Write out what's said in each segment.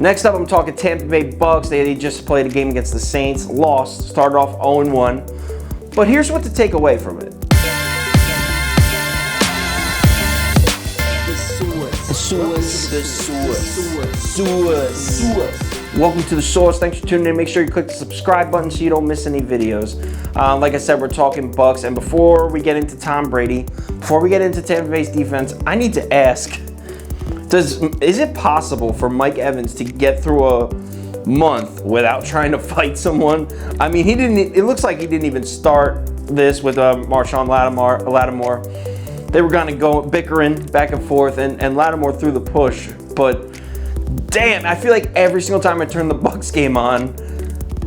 Next up, I'm talking Tampa Bay Bucs. They just played a game against the Saints, lost, started off 0-1. But here's what to take away from it. Welcome to The Source. Thanks for tuning in. Make sure you click the subscribe button so you don't miss any videos. Like I said, we're talking Bucs. And before we get into Tom Brady, before we get into Tampa Bay's defense, I need to ask, is it possible for Mike Evans to get through a month without trying to fight someone? I mean, it looks like he didn't even start this with Marshon Lattimore. They were gonna go bickering back and forth, and Lattimore threw the push. But damn, I feel like every single time I turn the Bucs game on,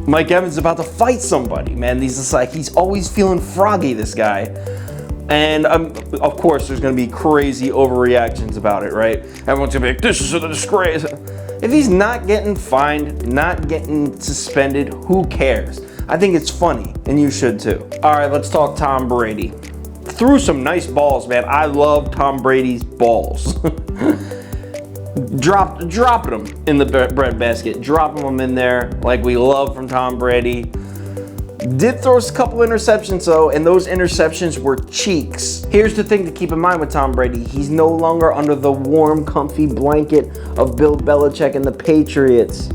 Mike Evans is about to fight somebody, man. He's always feeling froggy, this guy. And of course, there's going to be crazy overreactions about it, right? Everyone's going to be like, this is a disgrace. If he's not getting fined, not getting suspended, who cares? I think it's funny, and you should too. All right, let's talk Tom Brady. Threw some nice balls, man. I love Tom Brady's balls. Dropping them in the breadbasket. Dropping them in there like we love from Tom Brady. Did throw a couple interceptions though, and those interceptions were cheeks. Here's the thing to keep in mind with Tom Brady. He's no longer under the warm, comfy blanket of Bill Belichick and the Patriots.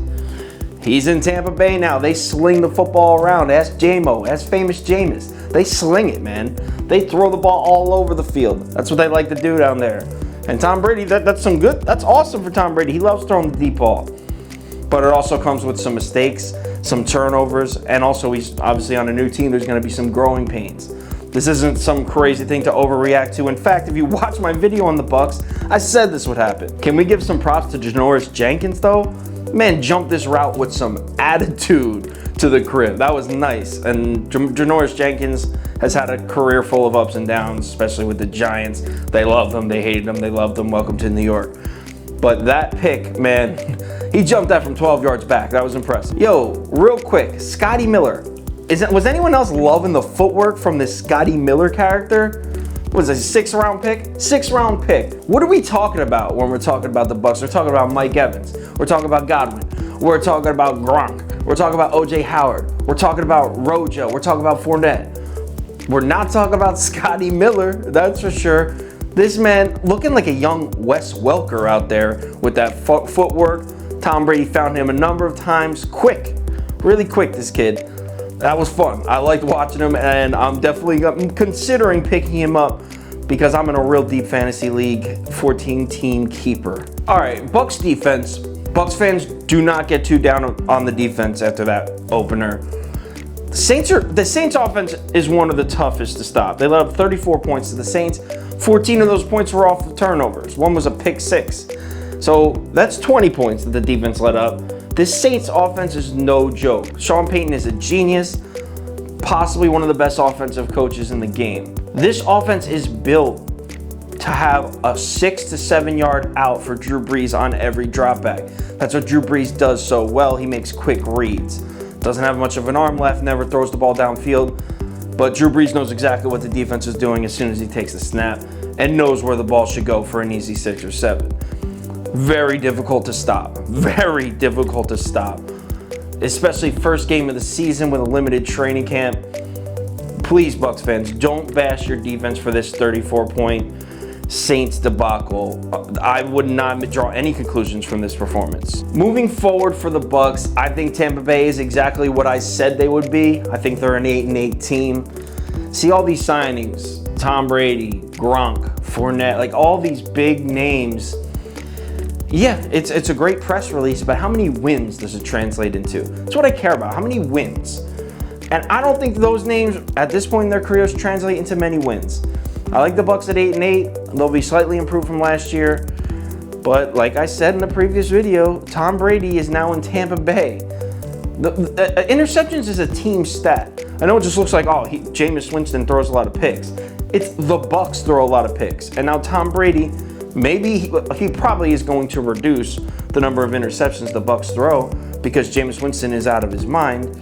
He's in Tampa Bay now. They sling the football around. Ask J-Mo, ask famous Jameis. They sling it, man. They throw the ball all over the field. That's what they like to do down there. And Tom Brady, that's awesome for Tom Brady. He loves throwing the deep ball. But it also comes with some mistakes, some turnovers, and also he's obviously on a new team. There's going to be some growing pains. This isn't some crazy thing to overreact to. In fact, if you watch my video on the Bucs, I said this would happen. Can we give some props to Janoris Jenkins though? Man, jumped this route with some attitude to the crib. That was nice. And Janoris Jenkins has had a career full of ups and downs, especially with the Giants. They loved him, they hated him, they loved him. Welcome to New York. But that pick, man, he jumped that from 12 yards back. That was impressive. Yo, real quick, Scotty Miller. Was anyone else loving the footwork from this Scotty Miller character? Was it a 6th-round pick? 6th-round pick. What are we talking about when we're talking about the Bucs? We're talking about Mike Evans. We're talking about Godwin. We're talking about Gronk. We're talking about O.J. Howard. We're talking about Rojo. We're talking about Fournette. We're not talking about Scotty Miller, that's for sure. This man looking like a young Wes Welker out there with that footwork. Tom Brady found him a number of times. Quick, really quick, this kid. That was fun. I liked watching him, and I'm considering picking him up because I'm in a real deep fantasy league, 14-team keeper. All right, Bucs defense. Bucs fans, do not get too down on the defense after that opener. The Saints offense is one of the toughest to stop. They let up 34 points to the Saints. 14 of those points were off of turnovers. One was a pick 6. So that's 20 points that the defense let up. This Saints offense is no joke. Sean Payton is a genius, possibly one of the best offensive coaches in the game. This offense is built to have a 6 to 7 yard out for Drew Brees on every drop back. That's what Drew Brees does so well. He makes quick reads. Doesn't have much of an arm left, never throws the ball downfield. But Drew Brees knows exactly what the defense is doing as soon as he takes the snap and knows where the ball should go for an easy 6 or 7. Very difficult to stop. Very difficult to stop. Especially first game of the season with a limited training camp. Please, Bucs fans, don't bash your defense for this 34-point Saints debacle. I would not draw any conclusions from this performance. Moving forward for the Bucs, I think Tampa Bay is exactly what I said they would be. I think they're an 8-8 team. See all these signings, Tom Brady, Gronk, Fournette, like all these big names. Yeah, it's a great press release, but how many wins does it translate into? That's what I care about. How many wins? And I don't think those names at this point in their careers translate into many wins. I like the Bucs at 8-8. They'll be slightly improved from last year. But like I said in the previous video, Tom Brady is now in Tampa Bay. The interceptions is a team stat. I know it just looks like, Jameis Winston throws a lot of picks. It's the Bucs throw a lot of picks. And now Tom Brady, maybe he probably is going to reduce the number of interceptions the Bucs throw because Jameis Winston is out of his mind.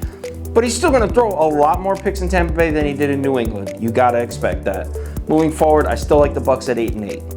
But he's still going to throw a lot more picks in Tampa Bay than he did in New England. You got to expect that. Moving forward, I still like the Bucs at 8-8.